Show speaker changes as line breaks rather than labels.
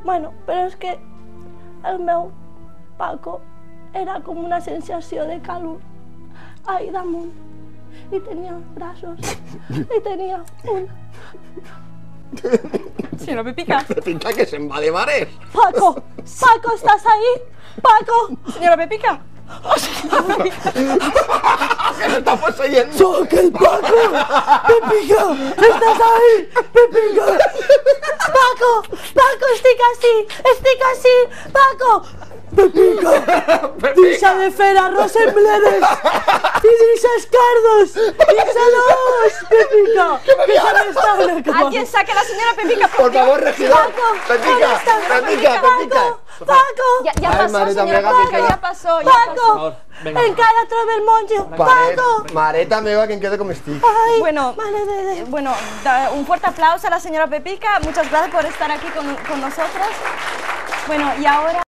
Bueno, però és que el meu Paco era com una sensació de calor ahí damunt. Y tenía brazos, y tenía un...
Señora Pepica.
Pepica, que se'n va de mares.
Paco, Paco, ¿estás ahí? Paco.
Señora Pepica.
¿Qué se está poseyendo?
¡Soc el Paco! ¡Pepica! ¿Estás ahí? ¡Pepica! ¡Paco! ¡Paco, estic ací! ¡Paco! Pepica! Deixa de fer arròs en bledes! I deixa escardos! Deixa-los! Pepica! Que se m'estan acabant!
Alguien saque a la señora Pepica.
Por favor, regidor.
Paco,
Pepica,
¿dónde estás?
Pepica, Pepica.
Paco!
Ya
Ay,
pasó,
Mareta,
señora
mega,
Pepica,
que
ya pasó.
Paco! Encara trobo el monjo! Paco!
Mareta meva, que em quedo com estic.
Ay,
Bueno,
mare de...
bueno, un fuerte aplauso a la señora Pepica. Muchas gracias por estar aquí con nosotros. Bueno, y ahora...